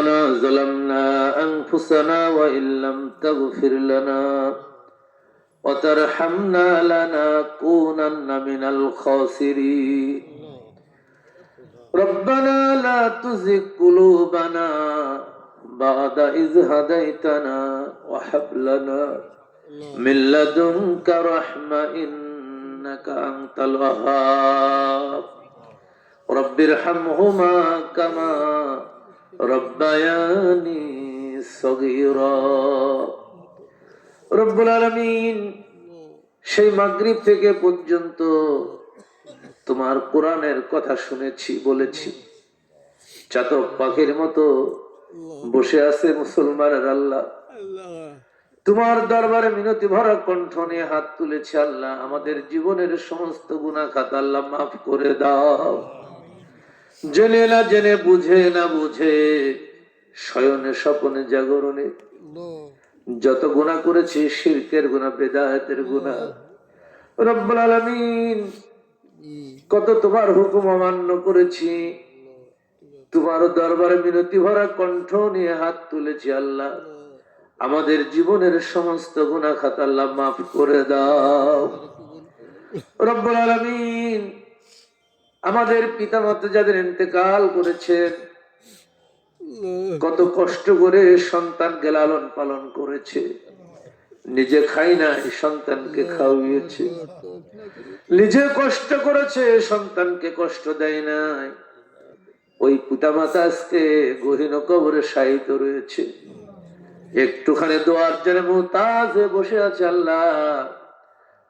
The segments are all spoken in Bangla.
ربنا ظلمنا أنفسنا وإن لم تغفر لنا وترحمنا لنكونن من الخاسرين ربنا لا تزغ قلوبنا بعد إذ هديتنا وهب لنا من لدنك رحمة إنك أنت الوهاب رب ارحمهما كما ربياني صغيرا রব্বুল আলামিন সেই মাগরিব থেকে পর্যন্ত তোমার কোরআনের কথা শুনেছি বলেছি চাতক পাখির মতো বসে আছে মুসলমানের আল্লাহ তোমার দরবারে মিনতি ভরা কণ্ঠ নিয়ে হাত তুলেছি আল্লাহ আমাদের জীবনের সমস্ত গুনাহ খাতা আল্লাহ মাফ করে দাও জেনে না জেনে বুঝে না বুঝে শয়নে স্বপনে জাগরণে যত গুনাহ করেছি শিরকের গুনাহ বেদায়েতের গুনাহ রব্বুল আলামিন কত তোমার হুকুম অমান্য করেছি তোমার দরবারে মিনতি ভরা কণ্ঠ নিয়ে হাত তুলেছি আল্লাহ আমাদের জীবনের সমস্ত গুনাহ খাতা আল্লাহ মাফ করে দাও রব্বুল আলামিন আমাদের পিতামাতা যাদের ইন্তেকাল করেছেন কত কষ্ট করে সন্তানকে লালন পালন করেছে নিজে খাই না সন্তানকে খাওয়িয়েছে নিজে কষ্ট করেছে সন্তানকে কষ্ট দেয় নাই ওই পিতামাতা আজকে গহীন কবরে শায়িত রয়েছে একটুখানি দোয়ার জন্য মুহতাজ হয়ে বসে আছে আল্লাহ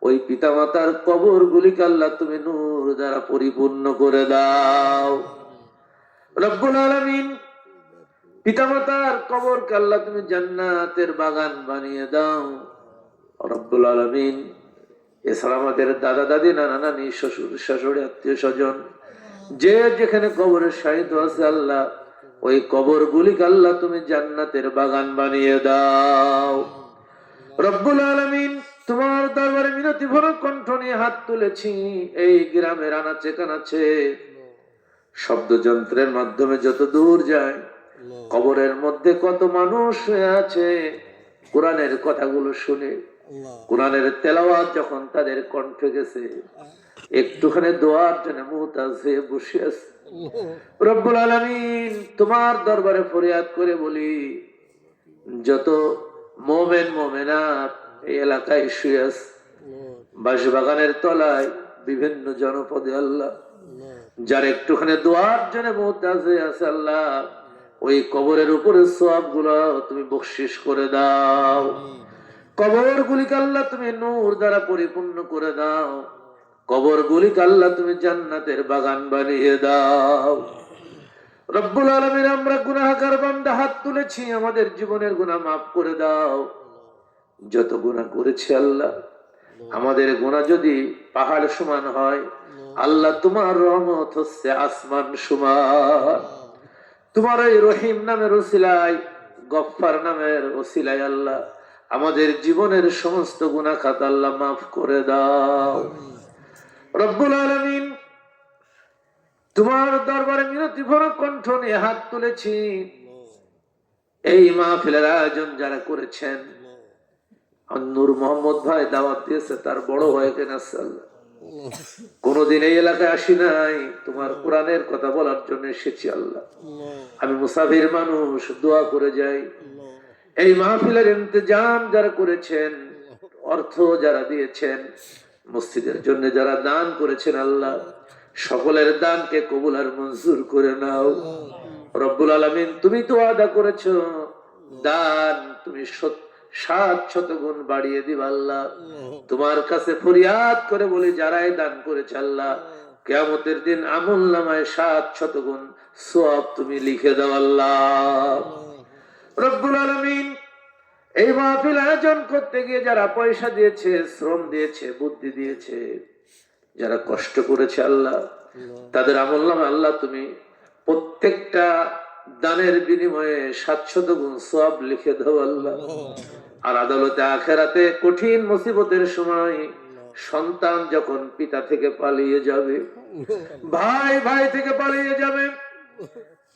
ওই পিতামাতার কবর গুলিকে আল্লাহ তুমি নূর দ্বারা পরিপূর্ণ করে দাও রব্বুল আলামিন পিতামাতার কবরকে আল্লাহ তুমি জান্নাতের বাগান বানিয়ে দাও রব্বুল আলামিন এছাড়া আমাদের দাদা দাদি নানা নানি শ্বশুর শাশুড়ি আত্মীয় স্বজন যে যেখানে কবরে শায়িত আছে আল্লাহ ওই কবর গুলিকে আল্লাহ তুমি জান্নাতের বাগান বানিয়ে দাও রব্বুল আলামিন তোমার দরবারে মিনতি ভরা কণ্ঠ নিয়ে হাত তুলেছি এই গ্রামের আনাচে কানাচে শব্দযন্ত্রের মাধ্যমে যত দূর যায় কবরের মধ্যে কত মানুষ হয়ে আছে কোরআনের কথাগুলো শুনে কোরআনের তেলাওয়াত যখন তাদের কণ্ঠে গেছে একটুখানি দোয়ার জন্য মুহতাজ হয়ে বসে আছে রব্বুল আলামিন তোমার দরবারে ফরিয়াদ করে বলি যত মুমিন মুমিনাত এই এলাকায় শুয়ে আছে বাঁশবাগানের তলায় বিভিন্ন জনপদে আল্লাহ যার একটুখানি দোয়ার জন্য মুহতাজ হয়ে আছে আল্লাহ ওই কবরের উপরে সওয়াব গুলো তুমি বখশিশ করে দাও কবর গুলিকে আল্লাহ তুমি নূর দ্বারা পরিপূর্ণ করে দাও কবর গুলিকে আল্লাহ তুমি জান্নাতের বাগান বানিয়ে দাও রব্বুল আলামিন আমরা গুনাহগার বান্দা হাত তুলেছি আমাদের জীবনের গুনাহ মাফ করে দাও যত গুনাহ করেছি আল্লাহ আমাদের গুনাহ যদি পাহাড় সমান হয় আল্লাহ তোমার রহমত হচ্ছে আসমান সমান তোমার এই রহিম নামের ওসিলায় গফফার নামের ওসিলায় আল্লাহ আমাদের জীবনের সমস্ত গুনাহ খাতা আল্লাহ মাফ করে দাও রব্বুল আলামিন তোমার দরবারে মিনতি ভরা কণ্ঠ নিয়ে হাত তুলেছি এই মাহফিলের আয়োজন যারা করেছেন নূর মোহাম্মদ ভাই দাওয়াত দিয়েছে তার বড় ভাই কেন আল্লাহ কোনদিন এই এলাকায় আসি নাই তোমার কোরআনের কথা বলার জন্য এসেছি আল্লাহ আমি মুসাফির মানুষ দোয়া করে যাই এই মাহফিলের ইন্তজাম যারা করেছেন অর্থ যারা দিয়েছেন মসজিদের জন্য যারা দান করেছেন আল্লাহ সকলের দানকে কবুল আর মঞ্জুর করে নাও রব্বুল আলামিন তুমি তো ওয়াদা করেছো দান তুমি 700 গুণ বাড়িয়ে দিবা আল্লাহ তোমার কাছে ফরিয়াদ করে বলি যারাই দান করেছে আল্লাহ কিয়ামতের দিন আমলনামায় 700 গুণ সওয়াব তুমি লিখে দাও আল্লাহ রব্বুল আলামিন এই মাহফিল আয়োজন করতে গিয়ে যারা পয়সা দিয়েছে শ্রম দিয়েছে বুদ্ধি দিয়েছে যারা কষ্ট করেছে আল্লাহ তাদের আমলনামা আল্লাহ তুমি প্রত্যেকটা দানের বিনিময়ে 700 গুণ সওয়াব লিখে দাও আল্লাহ আর আদালতে আখিরাতে কঠিন মুসিবতের সময় সন্তান যখন পিতা থেকে পালিয়ে যাবে ভাই ভাই থেকে পালিয়ে যাবে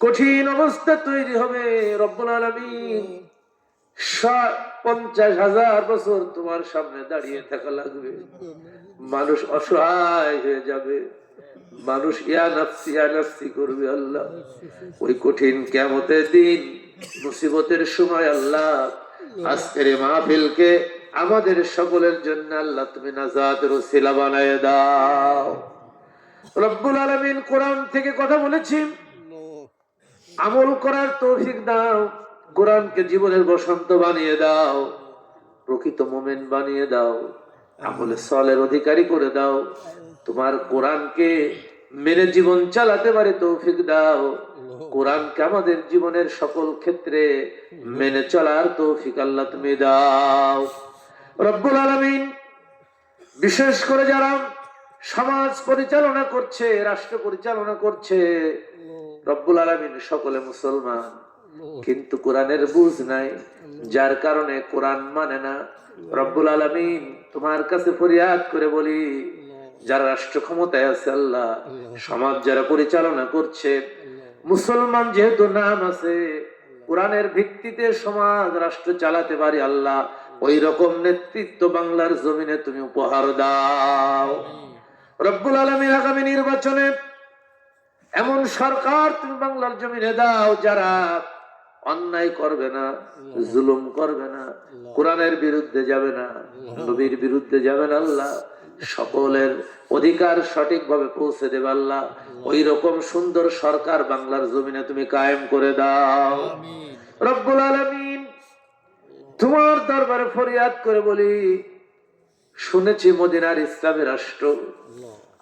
কঠিন অবস্থা তৈরি হবে। রব্বুল আলামিন 50,000 বছর তোমার সামনে দাঁড়িয়ে থাকা লাগবে। মানুষ অসহায় হয়ে যাবে, মানুষ ইয়া নাফসি করবে। আল্লাহ, ওই কঠিন কিয়ামতের দিন, মুসিবতের সময় আল্লাহ আজকের এই মাহফিলকে আমাদের সকলের জন্য আল্লাহ তুমি নাজাতের ওসিলা বানায় দাও। রব্বুল আলামিন কোরআন থেকে কথা বলেছি, আমল করার তৌফিক দাও। কোরআনকে জীবনের বসন্ত বানিয়ে দাও, প্রকৃত মুমিন বানিয়ে দাও, আমলে সলের অধিকারী করে দাও। তোমার কোরআনকে মেনে জীবন চালাতে পারে তৌফিক দাও। কোরআনকে আমাদের জীবনের সকল ক্ষেত্রে মেনে চলার তৌফিক আল্লাহ তুমি দাও। রব্বুল আলামিন বিশেষ করে যারা সমাজ পরিচালনা করছে, রাষ্ট্র পরিচালনা করছে, রব্বুল আলামিন সকলে মুসলমান, কিন্তু কোরআনের বুঝ নাই, যার কারণে কোরআন মানে না। রব্বুল আলামিন তোমার কাছে ফরিয়াদ করে বলি, যারা রাষ্ট্র ক্ষমতায় আছে আল্লাহ, সমাজ যারা পরিচালনা করছে, মুসলমান যেহেতু নাম আছে, কোরআনের ভিত্তিতে সমাজ রাষ্ট্র চালাতে পারি আল্লাহ, ওই রকম নেতৃত্ব বাংলার জমিনে তুমি উপহার দাও। রব্বুল আলামিন আগামী নির্বাচনে এমন সরকার তুমি বাংলার জমিনে দাও যারা অন্যায় করবে না, জুলুম করবে না, কোরআনের বিরুদ্ধে যাবে না, নবীর বিরুদ্ধে যাবে না আল্লাহ, সকলের অধিকার সঠিকভাবে পৌঁছে দেবে আল্লাহ। ওই রকম সুন্দর সরকার বাংলার জমিনে তুমি কায়েম করে দাও। রব্বুল আলামিন তোমার দরবারে ফরিয়াদ করে বলি, শুনেছি মদিনার ইসলামী রাষ্ট্র,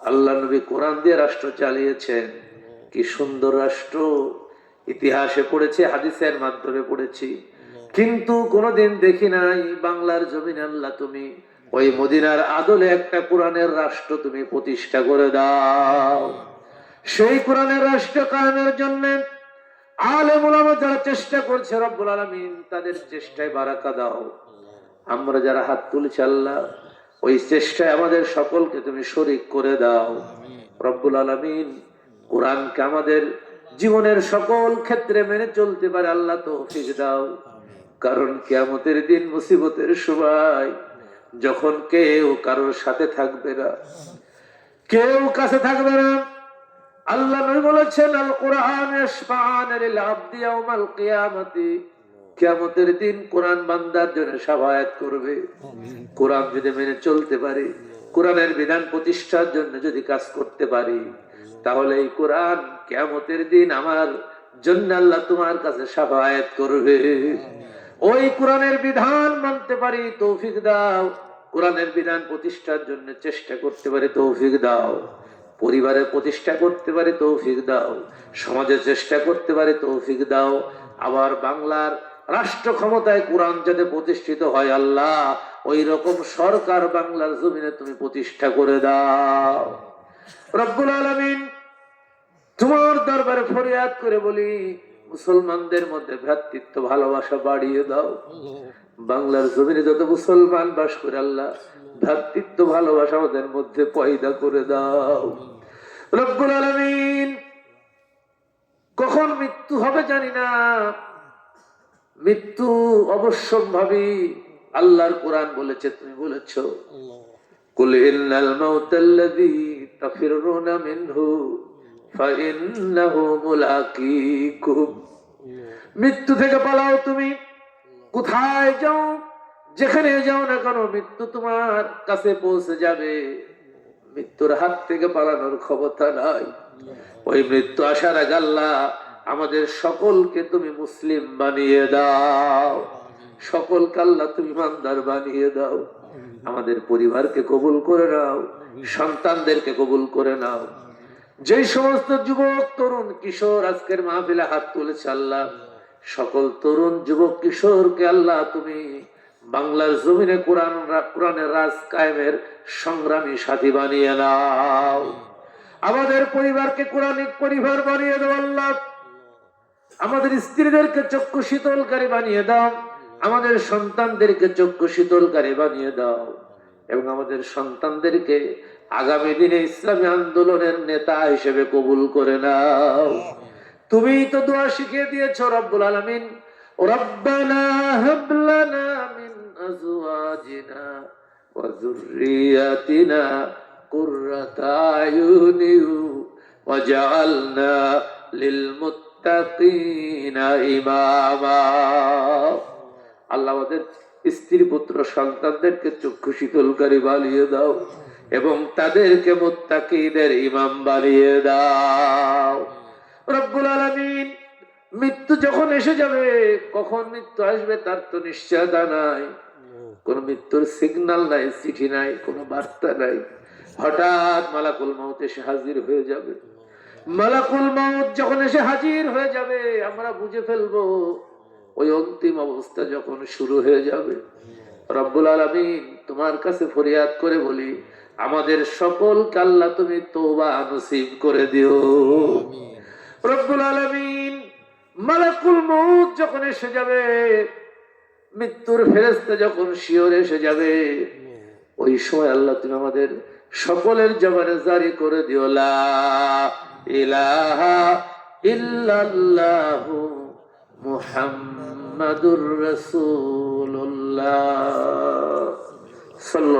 আল্লাহ নবী কোরআন দিয়ে রাষ্ট্র চালিয়েছেন, কি সুন্দর রাষ্ট্র, ইতিহাসে পড়েছি, হাদিসের মাধ্যমে পড়েছি, কিন্তু কোনোদিন দেখি নাই বাংলার জমিনে আল্লাহ তুমি ওই মদিনার আদলে একটা কোরআনের রাষ্ট্র তুমি প্রতিষ্ঠা করে দাও। সেই কোরআনের রাষ্ট্র কায়েমের জন্য আলেম ওলামা যারা চেষ্টা করছে, রব্বুল আলামিন তাদের চেষ্টায় বারাকা দাও। আমরা যারা হাত তুলছি আল্লাহ, ওই চেষ্টায় আমাদের সকলকে তুমি শরীক করে দাও। রব্বুল আলামিন কোরআনকে আমাদের জীবনের সকল ক্ষেত্রে মেনে চলতে পারে আল্লাহ তৌফিক দাও। কারণ কিয়ামতের দিন মুসিবতের সময় যখন কেউ কারোর সাথে থাকবে না, কেউ কাছে থাকবে না, আল্লাহ নবী বলেছেন, আল কোরআন ইশফাআন লিল আবদি ইয়াউমাল কিয়ামতি, কিয়ামতের দিন কোরআন বান্দার জন্য শাফায়াত করবে। কোরআন যদি মেনে চলতে পারি, কোরআনের বিধান প্রতিষ্ঠার জন্য যদি কাজ করতে পারি, তাহলে এই কোরআন কিয়ামতের দিন আমার জন্য আল্লাহ তোমার কাছে শাফায়াত করবে। ওই কোরআনের বিধান মানতে পারি তৌফিক দাও, কোরআনের বিধান প্রতিষ্ঠার জন্য চেষ্টা করতে পারি তৌফিক দাও, পরিবারের প্রতিষ্ঠা করতে পারি তৌফিক দাও, সমাজের চেষ্টা করতে পারি তৌফিক দাও। আবার বাংলার রাষ্ট্র ক্ষমতায় কোরআন যাতে প্রতিষ্ঠিত হয় আল্লাহ, ওই রকম সরকার বাংলার জমিনে তুমি প্রতিষ্ঠা করে দাও। রব্বুল আলামিন তোমার দরবারে ফরিয়াদ করে বলি, মুসলমানদের মধ্যে ভ্রাতৃত্ব ভালোবাসা বাড়িয়ে দাও। বাংলার জমিনে যত মুসলমান বাস করে আল্লাহ, ভ্রাতৃত্ব ভালোবাসা আমাদের মধ্যে পয়দা করে দাও। রব্বুল আলামিন কখন মৃত্যু হবে জানি না, মৃত্যু অবশ্যম্ভাবী। আল্লাহর কোরআন বলেছে, তুমি বলেছো, কুল ইন্নাল মাউতাল্লাযী তাফিরুনা মিনহু ফাইন্নাহু মুলাকীকুম, মৃত্যু থেকে পালাও তুমি, কোথায় যাও, যেখানে যাও না কেন মৃত্যু তোমার কাছে পৌঁছে যাবে। মৃত্যুর হাত থেকে পালানোর ক্ষমতা নাই। ওই মৃত্যু আসার আগে আল্লাহ আমাদের সকলকে তুমি মুসলিম বানিয়ে দাও, সকলকে আল্লাহ তুমি ইমানদার বানিয়ে দাও। আমাদের পরিবারকে কবুল করে নাও, সন্তানদেরকে কবুল করে নাও। যে সমস্ত যুবক তরুণ কিশোর আজকের মাহফিলে হাত তুলেছে আল্লাহ, সকল তরুণ যুবক কিশোরকে আল্লাহ তুমি বাংলার জমিনে কোরআনের রাজ কায়েমের সংগ্রামী সাথী বানিয়ে নাও। আমাদের পরিবারকে কোরআনিক পরিবার বানিয়ে দাও আল্লাহ। আমাদের স্ত্রীদেরকে চক্ষু শীতলকারী বানিয়ে দাও, আমাদের সন্তানদেরকে চক্ষু শীতলকারী বানিয়ে দাও, এবং আমাদের সন্তানদেরকে আগামী দিনে ইসলামী আন্দোলনের নেতা হিসেবে কবুল করে নাও। তুমি তো দোয়া শিখিয়ে দিয়েছো রব্বুল আলামিন, রব্বানা হাব লানা মিন আজওয়াজিনা ওয়া যুররিয়াতিনা কুররাতা আয়ুনিন ওয়াজআলনা লিল মুত্তাকিনা ইমামা। আল্লাহ আমাদের স্ত্রী পুত্র সন্তানদেরকে চক্ষু শীতলকারী বানিয়ে দাও এবং তাদেরকে মুত্তাকিদের ইমাম বানিয়ে দাও। রব্বুল আলামিন, মৃত্যু যখন এসে যাবে, কখন মৃত্যু আসবে তার তো নিশ্চয়তা নাই, কোন মৃত্যুর সিগন্যাল নাই, চিঠি নাই, কোন বার্তা নাই। হঠাৎ মালাকুল মউত এসে হাজির হয়ে যাবে। মালাকুল মউত যখন এসে হাজির হয়ে যাবে, আমরা বুঝে ফেলবো ওই অন্তিম অবস্থা যখন শুরু হয়ে যাবে। রব্বুল আলামিন, তোমার কাছে ফরিয়াদ করে বলি, আমাদের সকলকে আল্লাহ তুমি তওবা নসিব করে দিও। রব্বুল আলামিন, মালাকুল মউত যখন এসে যাবে, মৃত্যুর ফেরেশতা যখন শিওরে এসে যাবে, ওই সময় আল্লাহ তুমি আমাদের সকলের জবানে জারি করে দিও, লা ইলাহা ইল্লাল্লাহু মুহাম্মাদুর রাসূলুল্লাহ।